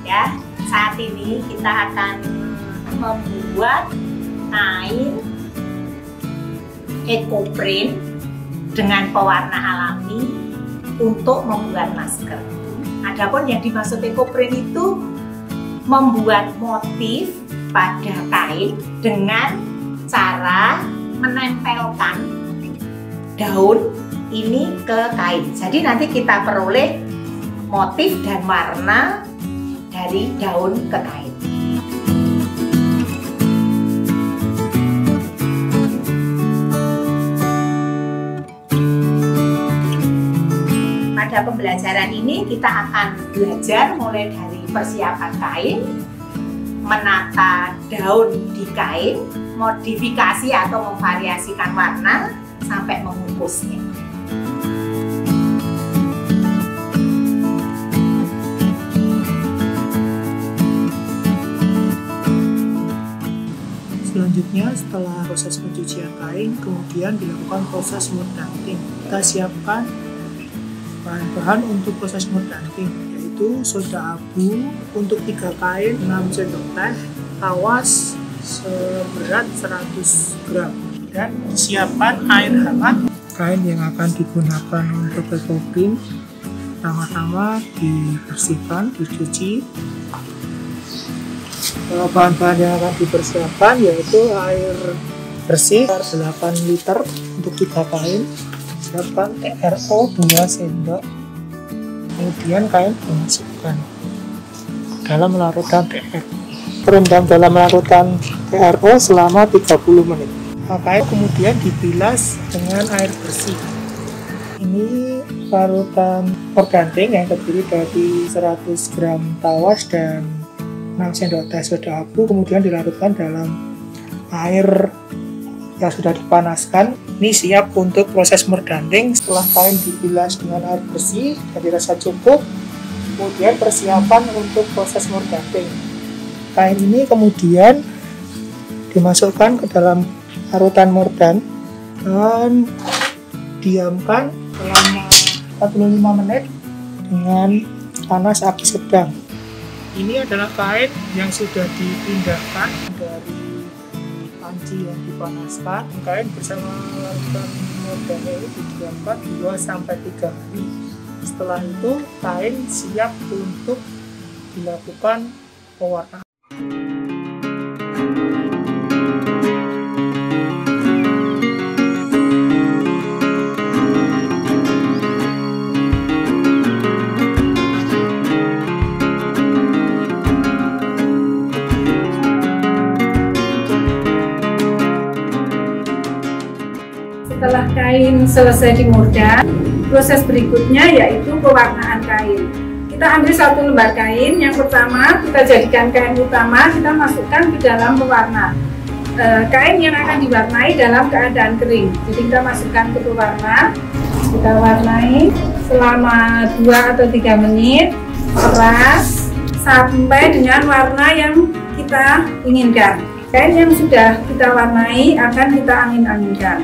Ya, saat ini kita akan membuat kain ekoprint dengan pewarna alami untuk membuat masker. Adapun yang dimaksud ekoprint itu membuat motif pada kain dengan cara menempelkan daun ini ke kain. Jadi nanti kita peroleh motif dan warna dari daun ke kain. Pada pembelajaran ini kita akan belajar mulai dari persiapan kain, menata daun di kain, modifikasi atau memvariasikan warna, sampai mengukusnya. Selanjutnya, setelah proses pencucian kain, kemudian dilakukan proses mordanting. Kita siapkan bahan-bahan untuk proses mordanting, yaitu soda abu untuk 3 kain 6 sendok teh, tawas seberat 100 gram, dan siapkan air hangat. Kain yang akan digunakan untuk ekoprint pertama-tama dibersihkan, dicuci. Bahan-bahan yang akan dipersiapkan yaitu air bersih 8 liter untuk 3 kain, siapkan TRO 2 sendok, kemudian kain dimasukkan dalam larutan TRO, terendam dalam larutan TRO selama 30 menit. Kain kemudian dibilas dengan air bersih. Ini larutan mordanting yang terdiri dari 100 gram tawas dan 6 sendok teh soda abu, kemudian dilarutkan dalam air yang sudah dipanaskan. Ini siap untuk proses mordanting. Setelah kain dibilas dengan air bersih dan dirasa cukup, kemudian persiapan untuk proses mordanting. Kain ini kemudian dimasukkan ke dalam larutan mordan dan diamkan selama 45 menit dengan panas api sedang. Ini adalah kain yang sudah dipindahkan dari panci yang dipanaskan. Kain bersama larutan mordannya ini didiamkan 2-3 hari. Setelah itu kain siap untuk dilakukan pewarnaan. Setelah kain selesai dimordan, proses berikutnya yaitu pewarnaan kain. Kita ambil 1 lembar kain, yang pertama kita jadikan kain utama, kita masukkan ke dalam pewarna. Kain yang akan diwarnai dalam keadaan kering, jadi kita masukkan ke pewarna, kita warnai selama 2 atau 3 menit, peras sampai dengan warna yang kita inginkan. Kain yang sudah kita warnai akan kita angin-anginkan.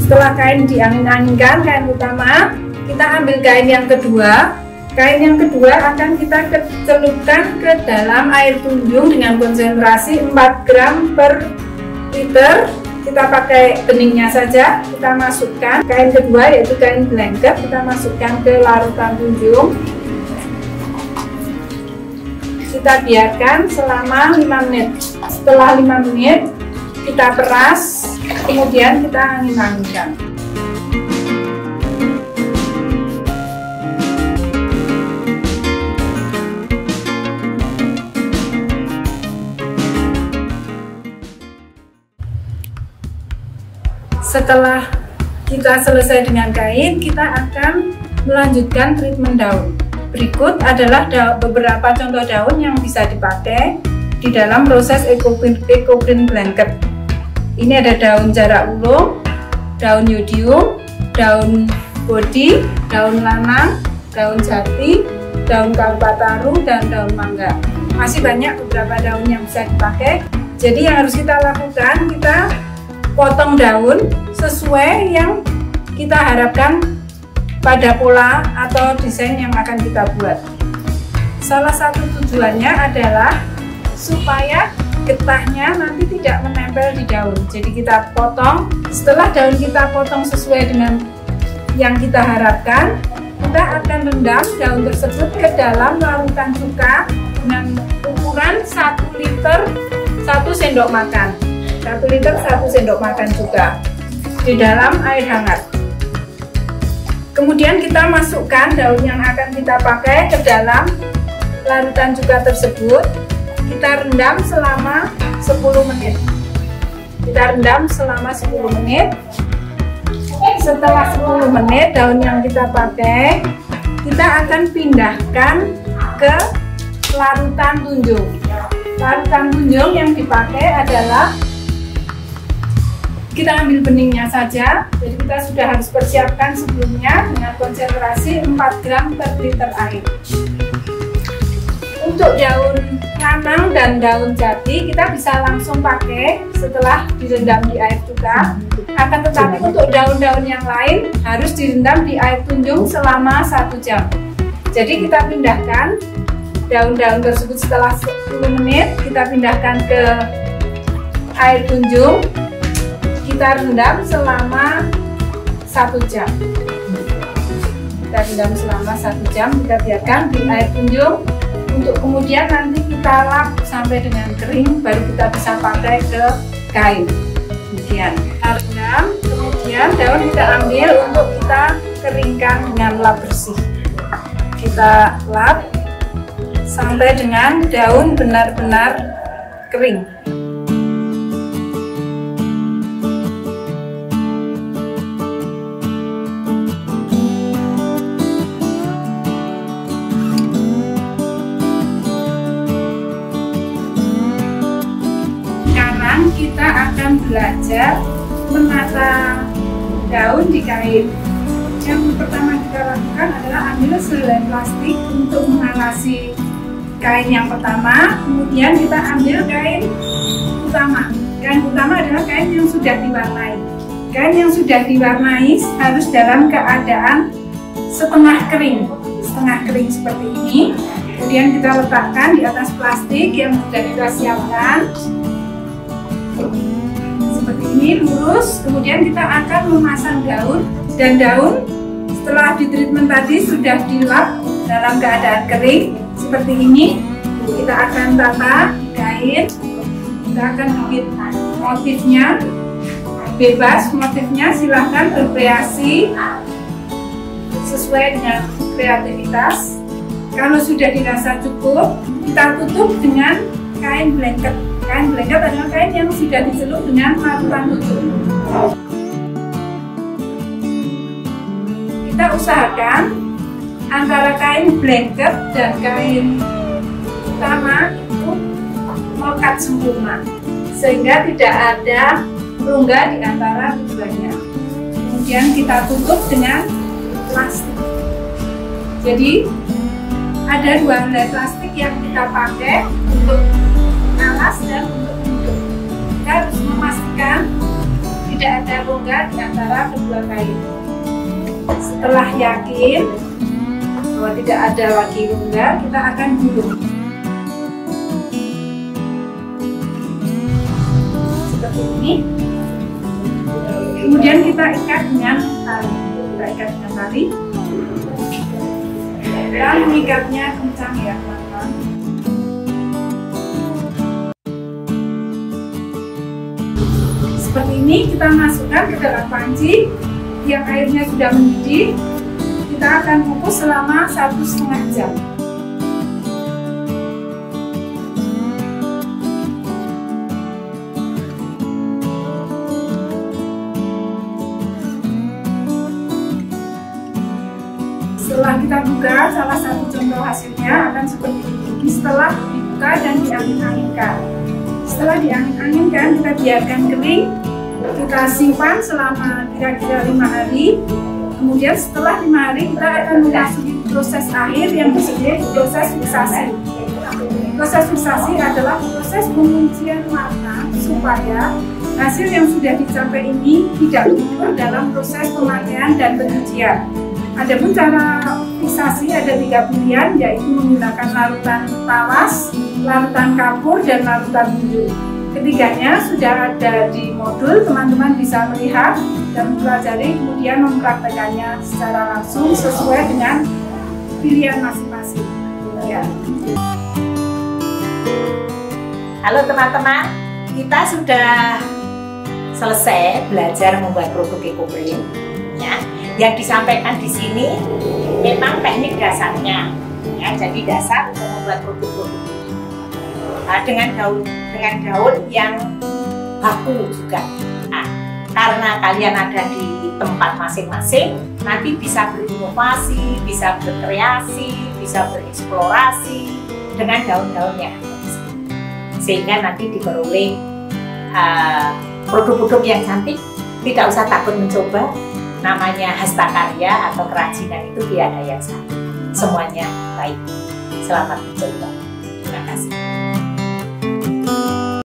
Setelah kain diangin-anginkan, kain utama, kita ambil kain yang kedua. Kain yang kedua akan kita celupkan ke dalam air tunjung dengan konsentrasi 4 gram per liter. Kita pakai beningnya saja, kita masukkan. Kain kedua yaitu kain blanket, kita masukkan ke larutan tunjung. Kita biarkan selama 5 menit. Setelah 5 menit, kita peras, kemudian kita angin-anginkan. Setelah kita selesai dengan kain, kita akan melanjutkan treatment daun. Berikut adalah beberapa contoh daun yang bisa dipakai di dalam proses ekoprint blanket. Ini ada daun jarak ulung, daun yodium, daun bodi, daun lanang, daun jati, daun kalpataru, dan daun mangga. Masih banyak beberapa daun yang bisa dipakai. Jadi yang harus kita lakukan, kita potong daun sesuai yang kita harapkan pada pola atau desain yang akan kita buat. Salah satu tujuannya adalah supaya getahnya nanti tidak menempel di daun. Jadi kita potong, setelah daun kita potong sesuai dengan yang kita harapkan, kita akan rendam daun tersebut ke dalam larutan cuka dengan ukuran 1 liter 1 sendok makan. 1 liter 1 sendok makan cuka di dalam air hangat. Kemudian kita masukkan daun yang akan kita pakai ke dalam larutan cuka tersebut. Kita rendam selama 10 menit. Kita rendam selama 10 menit. Setelah 10 menit daun yang kita pakai, kita akan pindahkan ke larutan tunjung. Larutan tunjung yang dipakai adalah, kita ambil beningnya saja. Jadi kita sudah harus persiapkan sebelumnya dengan konsentrasi 4 gram per liter air. Untuk daun lanang dan daun jati kita bisa langsung pakai setelah direndam di air cuka. Akan tetapi untuk daun-daun yang lain harus direndam di air tunjung selama 1 jam. Jadi kita pindahkan daun-daun tersebut setelah 10 menit, kita pindahkan ke air tunjung. Kita rendam selama 1 jam. Kita rendam selama 1 jam, kita biarkan di air tunjung untuk kemudian nanti kita lap sampai dengan kering, baru kita bisa pakai ke kain. Demikian. Kita rendam, kemudian daun kita ambil untuk kita keringkan dengan lap bersih. Kita lap sampai dengan daun benar-benar kering. Kita akan belajar menata daun di kain. Yang pertama kita lakukan adalah ambil selai plastik untuk mengalasi kain yang pertama. Kemudian kita ambil kain utama. Kain utama adalah kain yang sudah diwarnai. Kain yang sudah diwarnai harus dalam keadaan setengah kering seperti ini. Kemudian kita letakkan di atas plastik yang sudah kita siapkan. Seperti ini, lurus. Kemudian kita akan memasang daun, dan daun setelah di treatment tadi sudah dilap dalam keadaan kering seperti ini. Kita akan tata di kain. Kita akan bikin motifnya bebas, motifnya silahkan berkreasi sesuai dengan kreativitas. Kalau sudah dirasa cukup, kita tutup dengan kain blanket. Kain blanket adalah kain yang sudah dicelup dengan larutan tutup. Kita usahakan antara kain blanket dan kain utama itu melekat sempurna, sehingga tidak ada rongga di antara keduanya. Kemudian kita tutup dengan plastik. Jadi ada 2 helai plastik yang kita pakai untuk alas dan untuk bentuk. Kita harus memastikan tidak ada rongga di antara kedua kain. Setelah yakin bahwa tidak ada lagi rongga, kita akan gulung seperti ini. Kemudian kita ikat dengan tali. Dan mengikatnya kencang ya, teman-teman. Seperti ini kita masukkan ke dalam panci yang airnya sudah mendidih. Kita akan kukus selama 1,5 jam. Setelah kita buka, salah satu contoh hasilnya akan seperti ini. Setelah dibuka dan diangin-anginkan. Setelah diangin-anginkan, kita biarkan kering. Kita simpan selama kira-kira 5 hari. Kemudian setelah 5 hari kita akan memasuki proses akhir yang disebut proses fiksasi. Proses fiksasi adalah proses penguncian warna supaya hasil yang sudah dicapai ini tidak luntur dalam proses pemakaian dan pencucian. Adapun cara Motifisasi ada 3 pilihan, yaitu menggunakan larutan tawas, larutan kapur, dan larutan bunjul. Ketiganya sudah ada di modul, teman-teman bisa melihat dan mempelajari, kemudian mempraktekannya secara langsung sesuai dengan pilihan masing-masing. Ya. Halo teman-teman, kita sudah selesai belajar membuat produk ekoprint. Ya, yang disampaikan di sini memang teknik dasarnya, ya, jadi dasar untuk membuat produk-produk ini. Nah, dengan daun yang baku juga. Nah, karena kalian ada di tempat masing-masing, nanti bisa berinovasi, bisa berkreasi, bisa bereksplorasi dengan daun-daunnya, sehingga nanti diperoleh produk-produk yang cantik. Tidak usah takut mencoba, namanya hastakarya atau kerajinan itu tidak ada yang salah, semuanya baik. Selamat mencoba. Terima kasih.